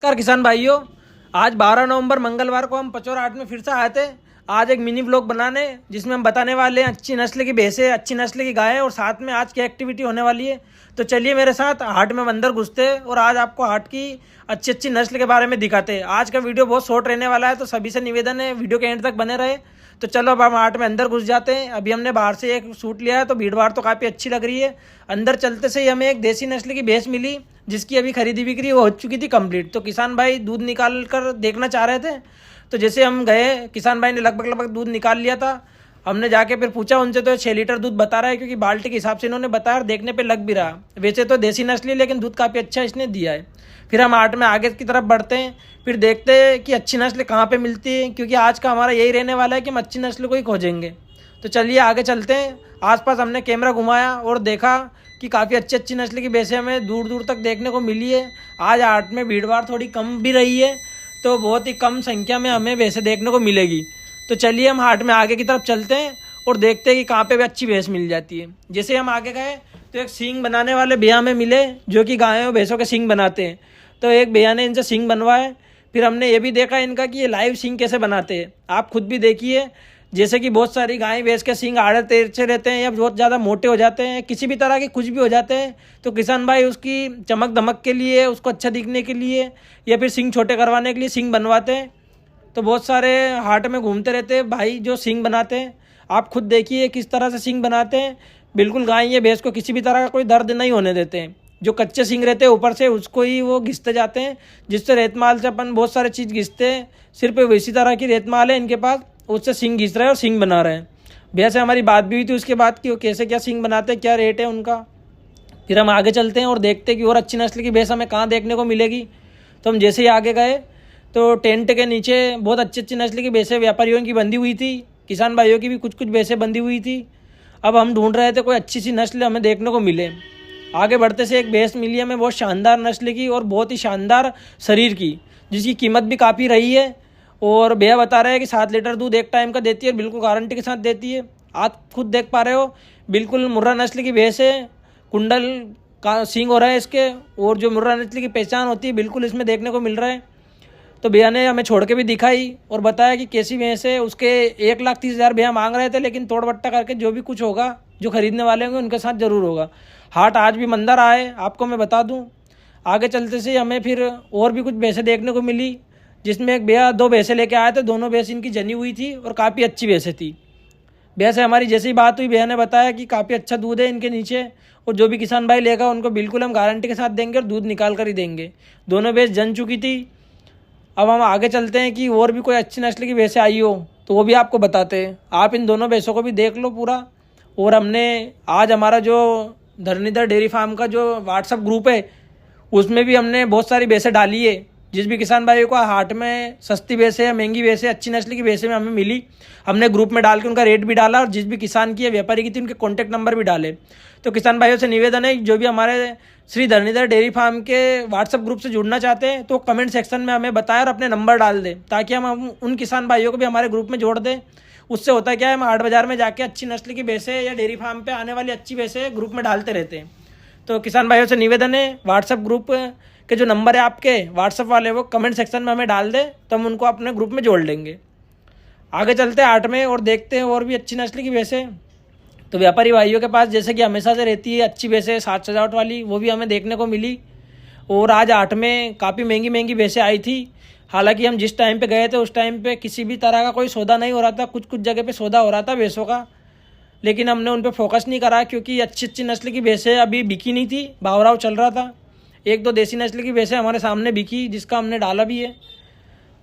नमस्कार किसान भाइयों। आज 12 नवंबर मंगलवार को हम पचौर हाट में फिर से आए थे। आज एक मिनी व्लॉग बनाने जिसमें हम बताने वाले हैं अच्छी नस्ल की भैंसें, अच्छी नस्ल की गायें और साथ में आज क्या एक्टिविटी होने वाली है। तो चलिए मेरे साथ हाट में अंदर घुसते हैं और आज आपको हाट की अच्छी अच्छी नस्ल के बारे में दिखाते हैं। आज का वीडियो बहुत शॉर्ट रहने वाला है, तो सभी से निवेदन है वीडियो के एंड तक बने रहे। तो चलो अब हम हाट में अंदर घुस जाते हैं। अभी हमने बाहर से एक सूट लिया है, तो भीड़ भाड़ तो काफ़ी अच्छी लग रही है। अंदर चलते से ही हमें एक देसी नस्ल की भैंस मिली जिसकी अभी खरीदी बिक्री हो चुकी थी कंप्लीट। तो किसान भाई दूध निकाल कर देखना चाह रहे थे, तो जैसे हम गए किसान भाई ने लगभग दूध निकाल लिया था। हमने जाके फिर पूछा उनसे, तो 6 लीटर दूध बता रहा है, क्योंकि बाल्टी के हिसाब से इन्होंने बताया और देखने पे लग भी रहा। वैसे तो देसी नस्ल है लेकिन दूध काफ़ी अच्छा इसने दिया है। फिर हम हाट में आगे की तरफ बढ़ते हैं, फिर देखते हैं कि अच्छी नस्ल कहाँ पे मिलती है, क्योंकि आज का हमारा यही रहने वाला है कि हम अच्छी नस्ल को ही खोजेंगे। तो चलिए आगे चलते हैं। आसपास हमने कैमरा घुमाया और देखा कि काफ़ी अच्छी अच्छी नस्ल की भैंसें हमें दूर दूर तक देखने को मिली है। आज हाट में भीड़ भाड़ थोड़ी कम भी रही है, तो बहुत ही कम संख्या में हमें भैंसें देखने को मिलेगी। तो चलिए हम हाट में आगे की तरफ चलते हैं और देखते हैं कि कहाँ पे भी अच्छी भैंस मिल जाती है। जैसे हम आगे गए तो एक सींग बनाने वाले भैया हमें मिले जो कि गायों और भैंसों के सींग बनाते हैं। तो एक भैया ने इनसे सींग बनवाए। फिर हमने ये भी देखा इनका कि ये लाइव सींग कैसे बनाते हैं। आप खुद भी देखिए, जैसे कि बहुत सारी गाय भैंस के सींग आड़े तिरछे रहते हैं या बहुत ज़्यादा मोटे हो जाते हैं, किसी भी तरह के कुछ भी हो जाते हैं, तो किसान भाई उसकी चमक दमक के लिए, उसको अच्छा दिखने के लिए या फिर सींग छोटे करवाने के लिए सींग बनवाते हैं। तो बहुत सारे हाट में घूमते रहते हैं भाई जो सींग बनाते हैं। आप खुद देखिए किस तरह से सींग बनाते हैं। बिल्कुल गाय या भैंस को किसी भी तरह का कोई दर्द नहीं होने देते हैं। जो कच्चे सींग रहते हैं ऊपर से उसको ही वो घिसते जाते हैं, जिससे रेतमाल से अपन बहुत सारे चीज़ घिसते हैं। सिर्फ इसी तरह की रेतमाल है इनके पास, उससे सींग घिस रहे हैं और सींग बना रहे हैं। भैया से हमारी बात भी हुई थी उसके बाद कि वो कैसे क्या सींग बनाते हैं, क्या रेट है उनका। फिर हम आगे चलते हैं और देखते हैं कि और अच्छी नस्ल की भैंस हमें कहाँ देखने को मिलेगी। तो हम जैसे ही आगे गए तो टेंट के नीचे बहुत अच्छी अच्छी नस्ल की भैंसें व्यापारियों की बंधी हुई थी, किसान भाइयों की भी कुछ कुछ भैंसें बंधी हुई थी। अब हम ढूंढ रहे थे कोई अच्छी सी नस्ल हमें देखने को मिले। आगे बढ़ते से एक भैंस मिली हमें बहुत शानदार नस्ल की और बहुत ही शानदार शरीर की, जिसकी कीमत भी काफ़ी रही है। और भैया बता रहे हैं कि 7 लीटर दूध एक टाइम का देती है, बिल्कुल गारंटी के साथ देती है। आप खुद देख पा रहे हो, बिल्कुल मुर्रा नस्ल की भैंस है। कुंडल का सींग हो रहा है इसके, और जो मुर्रा नस्ल की पहचान होती है बिल्कुल इसमें देखने को मिल रहा है। तो भैया ने हमें छोड़ के भी दिखाई और बताया कि कैसी भैंस है। उसके 1,30,000 भैया मांग रहे थे, लेकिन तोड़ बट्टा करके जो भी कुछ होगा, जो खरीदने वाले होंगे उनके साथ ज़रूर होगा। हाट आज भी मंदा रहा है, आपको मैं बता दूं। आगे चलते से हमें फिर और भी कुछ भैंसें देखने को मिली, जिसमें एक भैया 2 भैंसें लेके आए थे। दोनों भैंस इनकी जनी हुई थी और काफ़ी अच्छी भैंसें थी। भैया से हमारी जैसे ही बात हुई, भैया ने बताया कि काफ़ी अच्छा दूध है इनके नीचे, और जो भी किसान भाई लेगा उनको बिल्कुल हम गारंटी के साथ देंगे और दूध निकाल कर ही देंगे। दोनों भैंस जन चुकी थी। अब हम आगे चलते हैं कि और भी कोई अच्छी नस्ल की भैंसें आई हो तो वो भी आपको बताते हैं। आप इन दोनों भैंसों को भी देख लो पूरा। और हमने आज हमारा जो धरणीधर डेयरी फार्म का जो व्हाट्सअप ग्रुप है उसमें भी हमने बहुत सारी भैंसें डाली है। जिस भी किसान भाई को हाट में सस्ती भैंसें या महंगी भैंसें, अच्छी नस्ल की भैंसें में हमें मिली, हमने ग्रुप में डाल के उनका रेट भी डाला, और जिस भी किसान की या व्यापारी की थी उनके कॉन्टैक्ट नंबर भी डाले। तो किसान भाइयों से निवेदन है, जो भी हमारे श्री धरणीधर डेयरी फार्म के व्हाट्सअप ग्रुप से जुड़ना चाहते हैं तो कमेंट सेक्शन में हमें बताएं और अपने नंबर डाल दें, ताकि हम उन किसान भाइयों को भी हमारे ग्रुप में जोड़ दें। उससे होता है क्या है, हम हाट बाजार में जाके अच्छी नस्ल की भैंसें या डेयरी फार्म पे आने वाली अच्छी भैंसें ग्रुप में डालते रहते हैं। तो किसान भाइयों से निवेदन है, व्हाट्सअप ग्रुप के जो नंबर है आपके व्हाट्सअप वाले, वो कमेंट सेक्शन में हमें डाल दें, तो हम उनको अपने ग्रुप में जोड़ लेंगे। आगे चलते हैं हाट में और देखते हैं और भी अच्छी नस्ल की भैंसें। तो व्यापारी भाइयों के पास जैसे कि हमेशा से रहती है अच्छी भैंसें, साज सजावट वाली, वो भी हमें देखने को मिली। और आज हाट में काफ़ी महंगी महंगी भैंसें आई थी। हालांकि हम जिस टाइम पे गए थे उस टाइम पे किसी भी तरह का कोई सौदा नहीं हो रहा था। कुछ कुछ जगह पे सौदा हो रहा था भैंसों का, लेकिन हमने उन पर फोकस नहीं करा, क्योंकि अच्छी अच्छी नस्ल की भैंसें अभी बिकी नहीं थी, भाव चल रहा था। 1-2 देसी नस्ल की भैंसें हमारे सामने बिकी, जिसका हमने डाला भी है।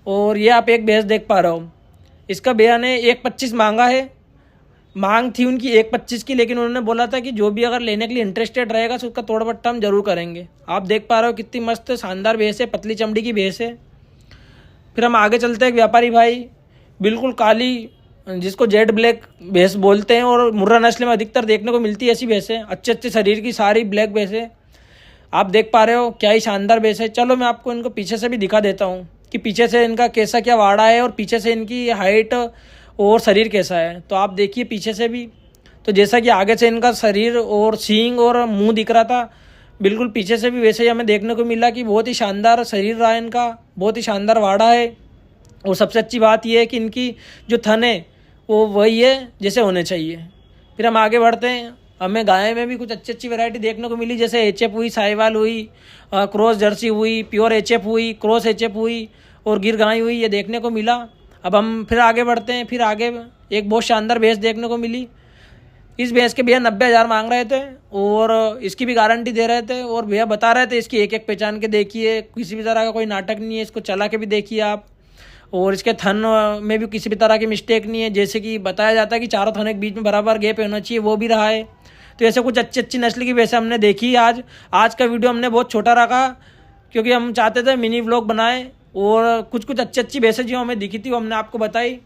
और ये आप एक भैंस देख पा रहे हो, इसका भैया ने 1,25 मांगा है। मांग थी उनकी 1,25 की, लेकिन उन्होंने बोला था कि जो भी अगर लेने के लिए इंटरेस्टेड रहेगा तो उसका तोड़ बट्टा हम जरूर करेंगे। आप देख पा रहे हो कितनी मस्त शानदार भैंस है, पतली चमड़ी की भैंस है। फिर हम आगे चलते हैं, व्यापारी भाई बिल्कुल काली, जिसको जेड ब्लैक भैंस बोलते हैं, और मुर्रा नस्ल में अधिकतर देखने को मिलती है ऐसी भैंसें, अच्छे अच्छे शरीर की सारी ब्लैक भैंसें। आप देख पा रहे हो क्या ही शानदार भैंस है। चलो मैं आपको इनको पीछे से भी दिखा देता हूँ कि पीछे से इनका कैसा क्या वाड़ा है और पीछे से इनकी हाइट और शरीर कैसा है। तो आप देखिए पीछे से भी, तो जैसा कि आगे से इनका शरीर और सींग और मुंह दिख रहा था, बिल्कुल पीछे से भी वैसे ही हमें देखने को मिला कि बहुत ही शानदार शरीर रहा है इनका, बहुत ही शानदार वाड़ा है। और सबसे अच्छी बात यह है कि इनकी जो थन है वो वही है जैसे होने चाहिए। फिर हम आगे बढ़ते हैं, हमें गाय में भी कुछ अच्छी अच्छी वैरायटी देखने को मिली, जैसे एचएफ हुई, साहिवाल हुई, क्रॉस जर्सी हुई, प्योर एचएफ हुई, क्रॉस एचएफ हुई और गिर गाय हुई, ये देखने को मिला। अब हम फिर आगे बढ़ते हैं, फिर आगे एक बहुत शानदार भैंस देखने को मिली। इस भैंस के भैया 90,000 मांग रहे थे और इसकी भी गारंटी दे रहे थे, और भैया बता रहे थे इसकी एक एक पहचान के देखिए, किसी भी तरह का कोई नाटक नहीं है, इसको चला के भी देखिए आप। और इसके थन में भी किसी भी तरह की मिस्टेक नहीं है, जैसे कि बताया जाता है कि चारों थनों के बीच में बराबर गैप होना चाहिए, वो भी रहा है। तो ऐसे कुछ अच्छी अच्छी नस्ल की भैंसें हमने देखी आज का वीडियो हमने बहुत छोटा रखा, क्योंकि हम चाहते थे मिनी व्लॉग बनाएं और कुछ कुछ अच्छी अच्छी भैंसें जो हमें दिखी थी वो हमने आपको बताई।